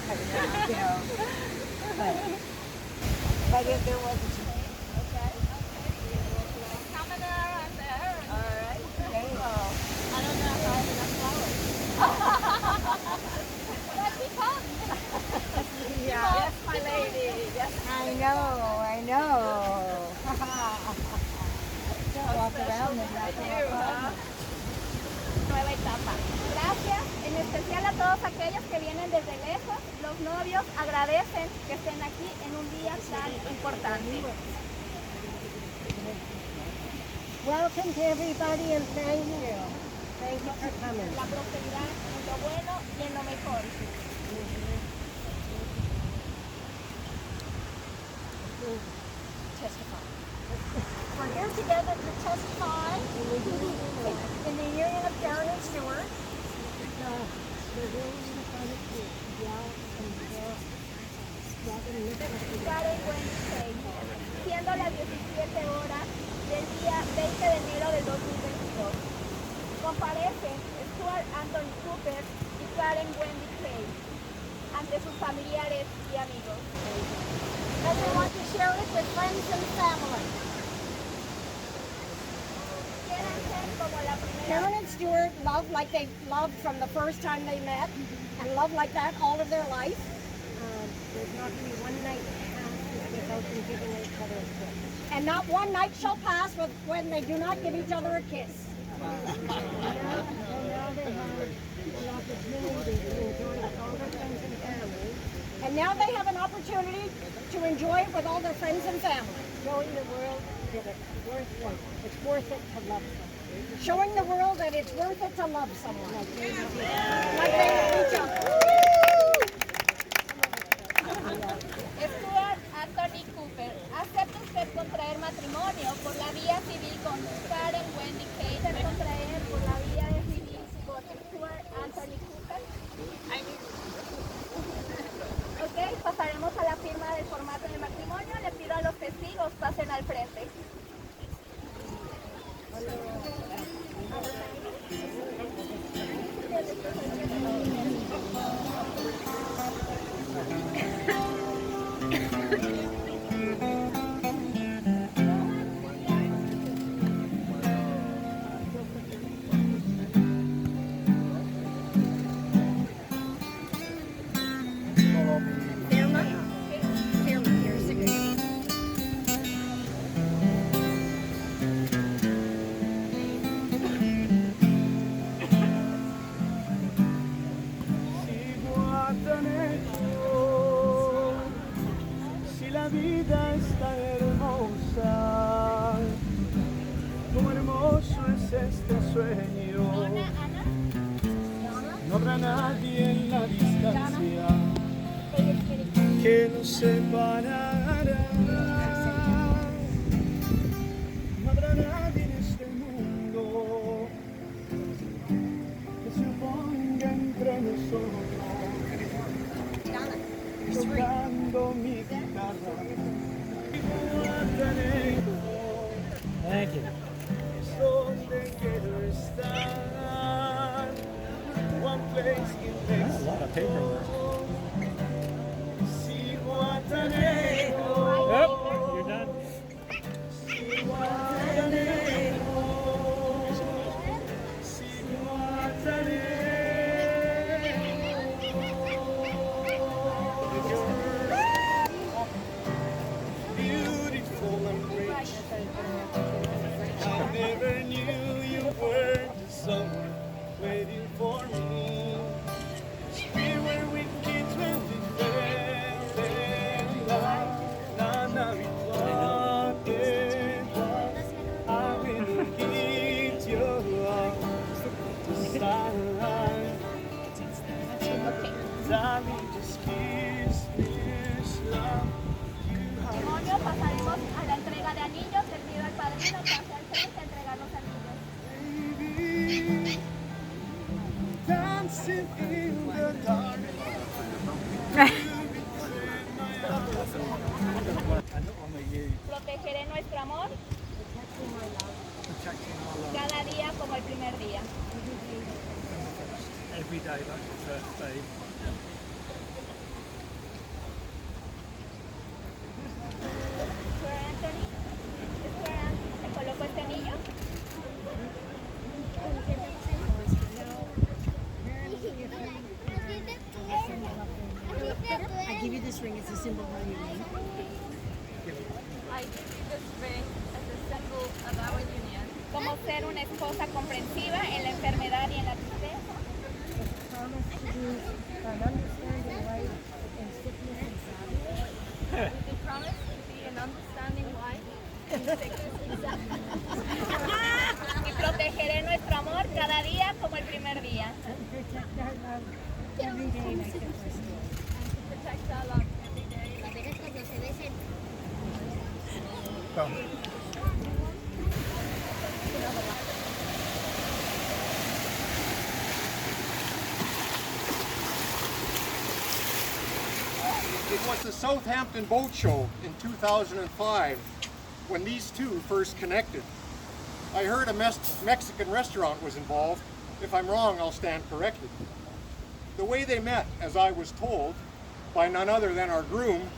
you know. But if there was a change. Okay. Coming around there. All right. There you go. I don't know if I have enough flowers. But we come. Yeah. Yes, my lady. Yes. I know. Don't walk around in that. Nueva etapa. Gracias, en especial a todos aquellos que vienen desde lejos. Los novios agradecen que estén aquí en un día tan importante. Welcome to everybody and thank you. Thank you for coming. La prosperidad en lo bueno y en lo mejor. Testify. We're here together to testify in the union of Karen and Stuart. Karen Wendy, siendo las 17 horas del día 20 de enero del 2022. Comparecen Stuart Anthony Cooper y Karen Wendy Kay ante sus familiares y amigos. And they want to share it with friends and family. Quieren ser como la primera. Karen and Stuart love like they loved from the first time they met, and love like that all of their life. There's not going to be one night without them giving each other a kiss. And not one night shall pass when they do not give each other a kiss. Now they have the opportunity to enjoy with all their friends and family. And now they have an opportunity to enjoy it with all their friends and family. Showing the world that it's worth it to love someone. Showing the world that it's worth it to love someone. Like they love each other. Stuart Anthony Cooper, ¿acepta usted contraer matrimonio por la vía civil con Karen Wendy Kay? ¿Acepta contraer por la vía civil con Stuart Anthony Cooper? Ok, pasaremos a la firma del formato de matrimonio. Le pido a los testigos pasen al frente. Si la vida está hermosa, como hermoso es este sueño, no habrá nadie en la distancia que nos separará. No habrá nadie en este mundo que se oponga entre nosotros. Tocando mi guitarra. Zihuatanejo, Thank you. es donde quiero estar. One place in That's a lot of paperwork. Zihuatanejo. Yep, you're done. Zihuatanejo. Zihuatanejo. Beautiful and rich. I never knew you were the someone waiting for me. We were with kids when we fell in love. Nada habitual. I will hit your arms this time. Darling, just kiss this love. Matrimonio, pasaremos a la entrega de anillos. Le pido al padrino pase al frente a entregar los anillos. Baby, dancing in the dark. Protegeré nuestro amor cada día como el primer día. Every day like the first day. I give you this ring, it's a symbol of your name. I give you this ring as a symbol of our union. Como ser una esposa comprensiva en la enfermedad y en la tristeza. Promise to be an understanding wife in sickness and sadness. We promise to be an understanding wife in sickness and sadness. Y protegeré nuestro amor cada día como el primer día. And protect our love every day like the first day. And to protect our love every day. It was the Southampton Boat Show in 2005 when these two first connected. I heard a Mexican restaurant was involved. If I'm wrong, I'll stand corrected. The way they met, as I was told, by none other than our groom,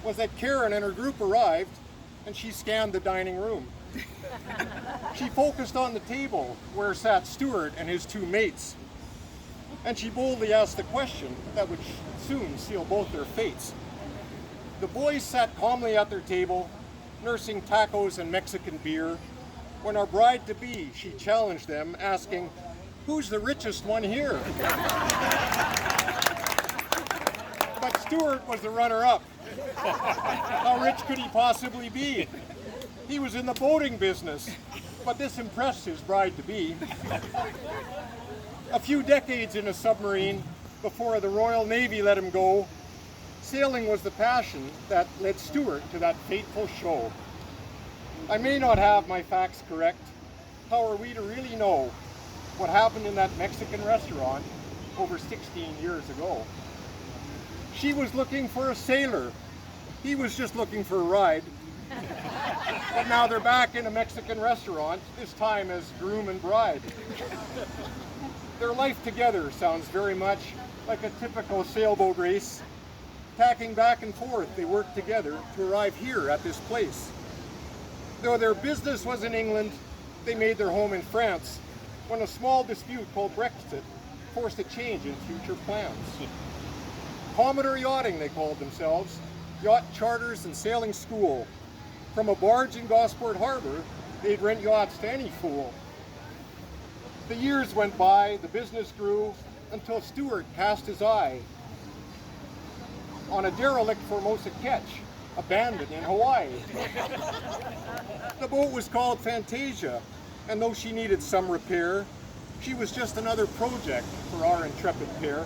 was that Karen and her group arrived and she scanned the dining room. She focused on the table where sat Stuart and his two mates, and she boldly asked the question that would soon seal both their fates. The boys sat calmly at their table, nursing tacos and Mexican beer, when our bride-to-be, she challenged them, asking, "Who's the richest one here?" But Stuart was the runner-up. How rich could he possibly be? He was in the boating business, but this impressed his bride-to-be. A few decades in a submarine before the Royal Navy let him go, sailing was the passion that led Stuart to that fateful show. I may not have my facts correct. How are we to really know what happened in that Mexican restaurant over 16 years ago? She was looking for a sailor. He was just looking for a ride. But now they're back in a Mexican restaurant, this time as groom and bride. Their life together sounds very much like a typical sailboat race. Tacking back and forth, they worked together to arrive here at this place. Though their business was in England, they made their home in France when a small dispute called Brexit forced a change in future plans. Commodore Yachting, they called themselves, yacht charters and sailing school. From a barge in Gosport Harbor, they'd rent yachts to any fool. The years went by, the business grew, until Stuart cast his eye on a derelict Formosa ketch, abandoned in Hawaii. The boat was called Fantasia, and though she needed some repair, she was just another project for our intrepid pair.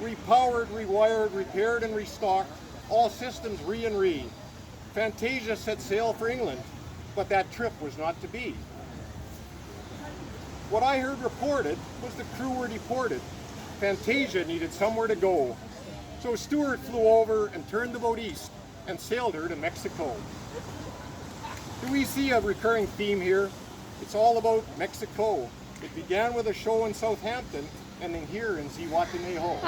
Repowered, rewired, repaired, and restocked, all systems re and re. Fantasia set sail for England, but that trip was not to be. What I heard reported was the crew were deported. Fantasia needed somewhere to go. So Stuart flew over and turned the boat east and sailed her to Mexico. Do we see a recurring theme here? It's all about Mexico. It began with a show in Southampton, ending here in Zihuatanejo.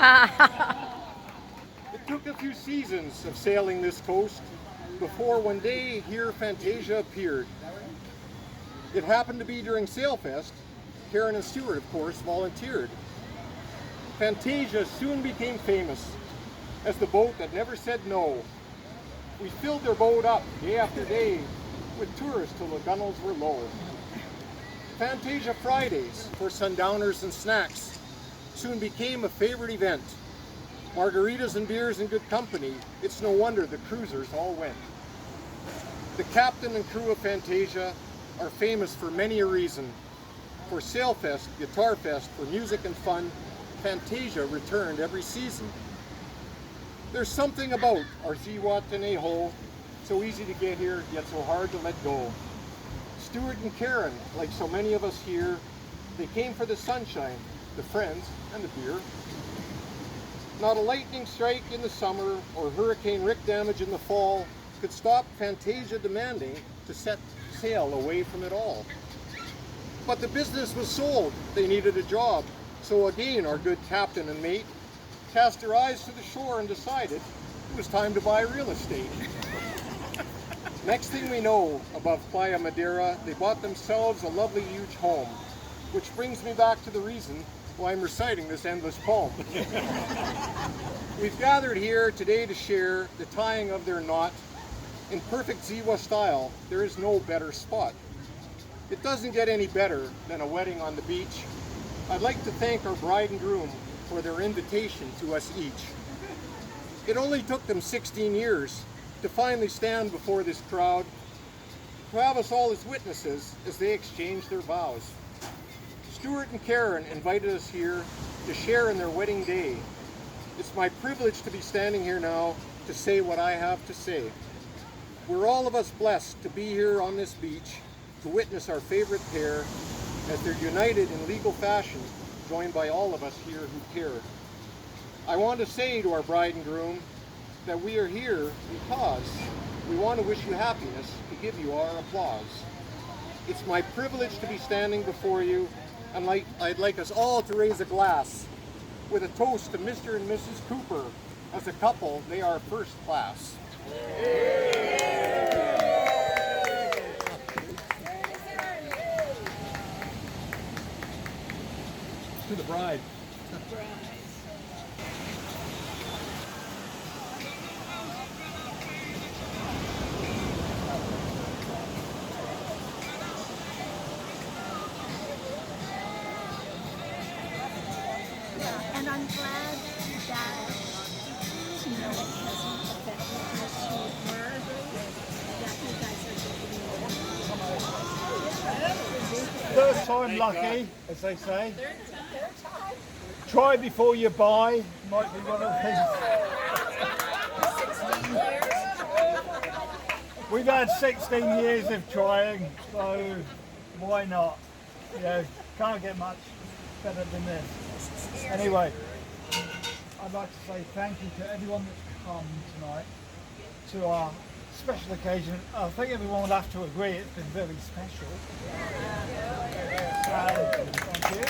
It took a few seasons of sailing this coast before one day here Fantasia appeared. It happened to be during Sailfest. Karen and Stuart, of course, volunteered. Fantasia soon became famous as the boat that never said no. We filled their boat up day after day with tourists till the gunnels were low. Fantasia Fridays for sundowners and snacks soon became a favorite event. Margaritas and beers in good company, it's no wonder the cruisers all went. The captain and crew of Fantasia are famous for many a reason. For Sailfest, Guitar Fest, for music and fun, Fantasia returned every season. There's something about our Zihuatanejo, so easy to get here, yet so hard to let go. Stuart and Karen, like so many of us here, they came for the sunshine, the friends, and the beer. Not a lightning strike in the summer or Hurricane Rick damage in the fall could stop Fantasia demanding to set sail away from it all. But the business was sold, they needed a job, so again our good captain and mate cast their eyes to the shore and decided it was time to buy real estate. Next thing we know, above Playa Madeira, they bought themselves a lovely huge home, which brings me back to the reason while I'm reciting this endless poem. We've gathered here today to share the tying of their knot. In perfect Ziwa style, there is no better spot. It doesn't get any better than a wedding on the beach. I'd like to thank our bride and groom for their invitation to us each. It only took them 16 years to finally stand before this crowd, to have us all as witnesses as they exchanged their vows. Stuart and Karen invited us here to share in their wedding day. It's my privilege to be standing here now to say what I have to say. We're all of us blessed to be here on this beach to witness our favorite pair as they're united in legal fashion, joined by all of us here who care. I want to say to our bride and groom that we are here because we want to wish you happiness, to give you our applause. It's my privilege to be standing before you, and I'd like us all to raise a glass with a toast to Mr. and Mrs. Cooper. As a couple, they are first class. To the bride. And I'm glad that, you know, it hasn't affected her too horribly, that you guys are giving me. Third time lucky, as they say. Try before you buy, might be one of these. We've had 16 years of trying, so why not? You know, can't get much better than this. Anyway, I'd like to say thank you to everyone that's come tonight to our special occasion. I think everyone will have to agree it's been very special. Thank you.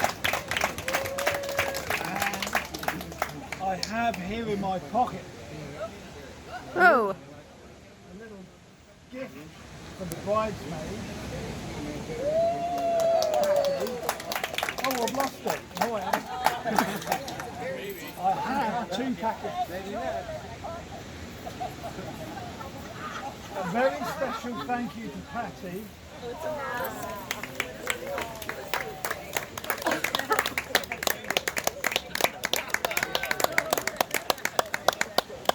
And I have here in my pocket Oh, a little gift from the bridesmaid. Oh, I've lost it. No, I haven't. I have 2 packets. A very special thank you to Patty.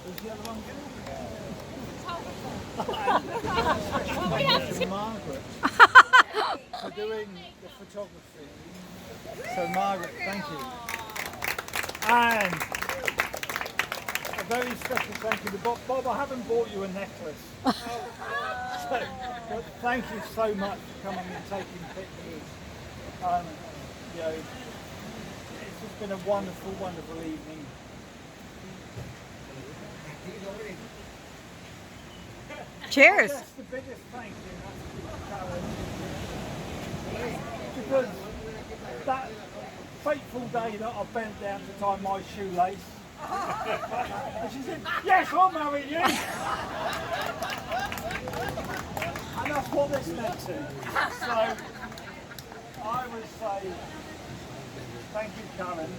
Is the other one good? To Margaret for doing the photography. So Margaret, thank you. And a very special thank you to Bob. Bob, I haven't bought you a necklace. But thank you so much for coming and taking pictures. You know, it's just been a wonderful, wonderful evening. cheers. That's the biggest thank you has to be to Karen. Because that fateful day that I bent down to tie my shoelace, and she said, yes, I'll marry you. And that's what this meant to. So I would say thank you, Karen.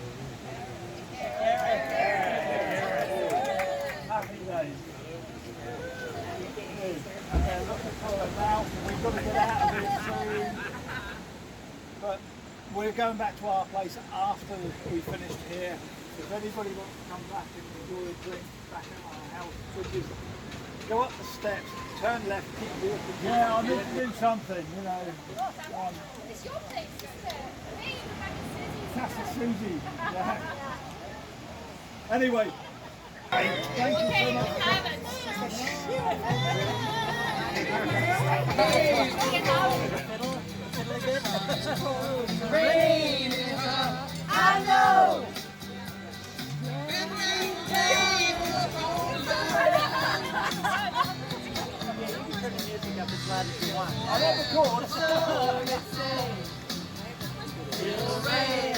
Happy days. Okay, looking forward now. We've got to get out of here soon. But we're going back to our place after we finished here. If anybody wants to come back and enjoy a drink back at our house, which is go up the steps, turn left, keep walking. Yeah, I need to do something, you know. It's your place, isn't it? Hey, Casa Susie. Yeah. Anyway, thank you so much. Rain is I know. I'm on the course. It'll rain.